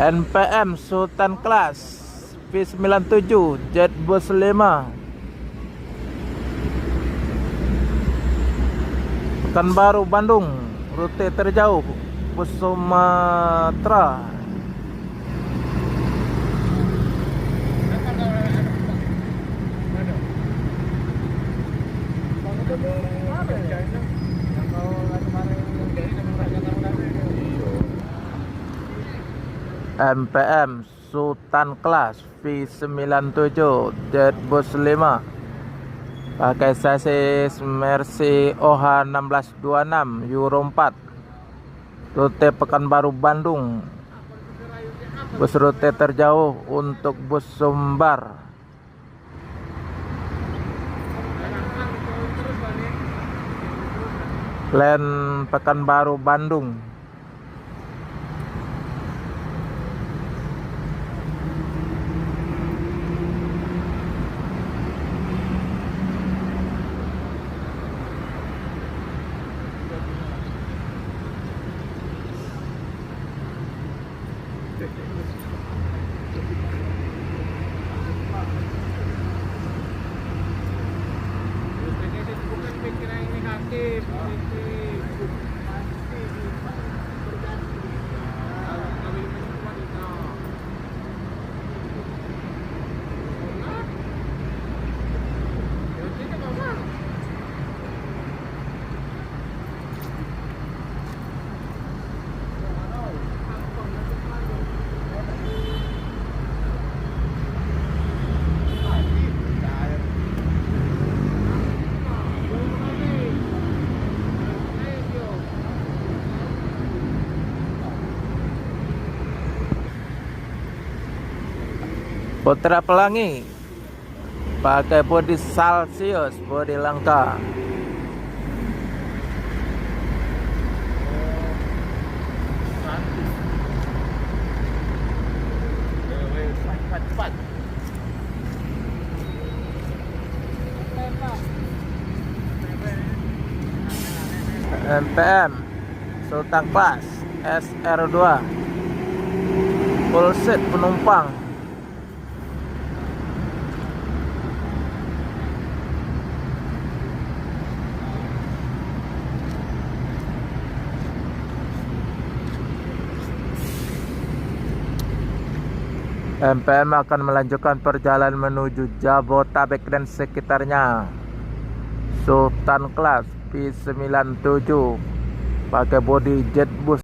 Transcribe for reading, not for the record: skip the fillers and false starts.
NPM Sultan Class V97 Jetbus 5 Pekanbaru Bandung, rute terjauh bus Sumatera. NPM Sultan Class V97 Jetbus 5 pakai sasis Mercy OH 1626 Euro 4, rute Pekanbaru Bandung, bus rute terjauh untuk bus Sumbar. Plan Pekanbaru Bandung. Putra Pelangi pakai bodi Celsius, bodi lengkap. NPM Sultan Class SR2 full seat penumpang. NPM akan melanjutkan perjalanan menuju Jabodetabek dan sekitarnya. Sultan Class V97 pakai bodi Jetbus